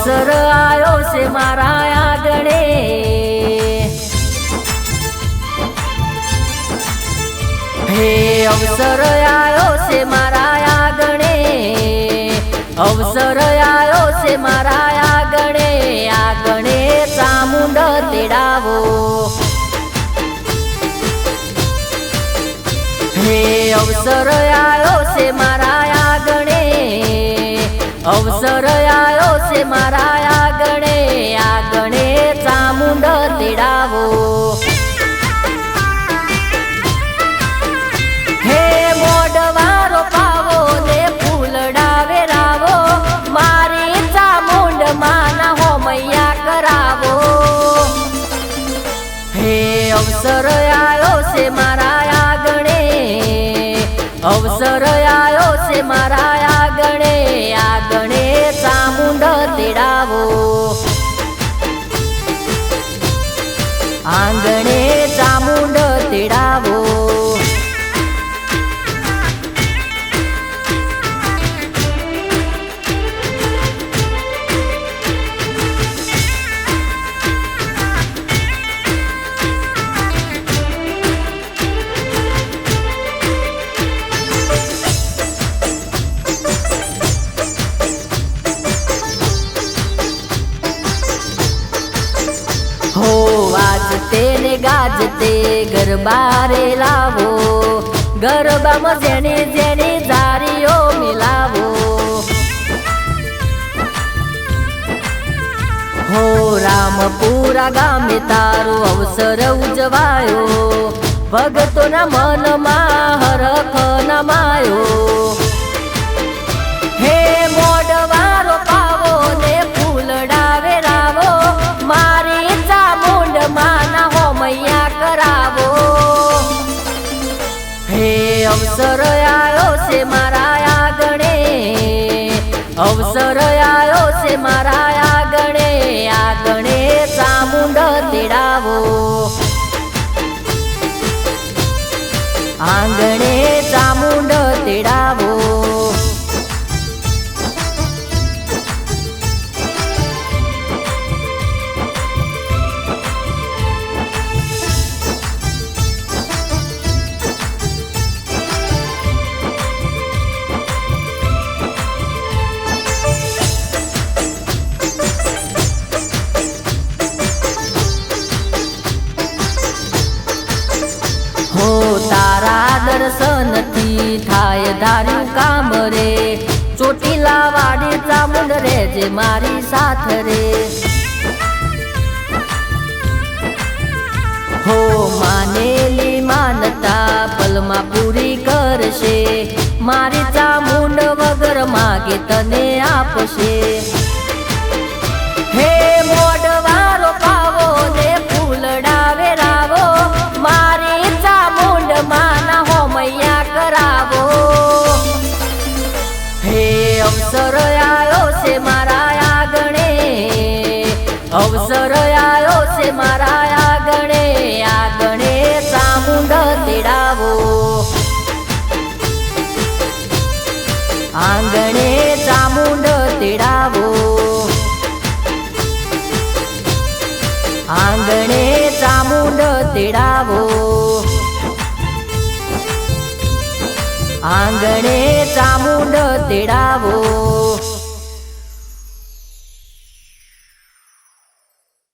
अवसर आयो से मारा आंगणे, हे अवसर आयो से मारा आंगणे, अवसर आयो से मारा आंगणे, आंगणे चामुंड तेड़ावो, हे अवसर आयो से मारा आंगणे, अवसर आयो से मारा आंगणे, आंगणे चामुंड तेड़ावो, हे मोडवारो पावो ने फूलड़ा वेरावो, मारी चामुंड माना हो मैया करावो, हे अवसर आयो से मारा आंगणे, अवसर आयो से मारा आंगणे, आंगणे चामुंड तेड़ावो, आंगणे चामुंड तेड़ावो। हो वाजते ने गाजते गरबारे लावो, गरबामां जेनी जेनी जारीओ मिलावो, हो रामपुरा गामे तारो अवसर उजवायो, भगतोना मनमा हरख नमायो, हे मोडवारो पावो ने फूलड़ा वेरावो, मारी चामुंड माना हो मैया करावो, हे अवसर आयो से मारा आंगणे, अवसर आयो से मारा आंगणे, आंगणे चामुंड तेड़ावो, आंगणे चामुंड तेड़ावो। हो तारा दर्शन थी थाय धार्यु काम रे, ચોટીલા વાડી ચામુંડ રે જે મારી સાથ રે, हो मानेली मानता पलमा पूरी करशे, मारी चामुंड वगर मागे तने आपशे, हे मोडवारो पावो ने फूलड़ा वेरावो, मारी चामुंड माना हो मैया करावो, हे अवसर आयो से मारा आंगणे, अवसर आयो से मारा आंगणे, आंगणे चामुंड तेड़ावो, आंगणे चामुंड तेड़ावो, आंगणे चामुंड तेड़ावो, आंगणे चामुंड तेड़ावो।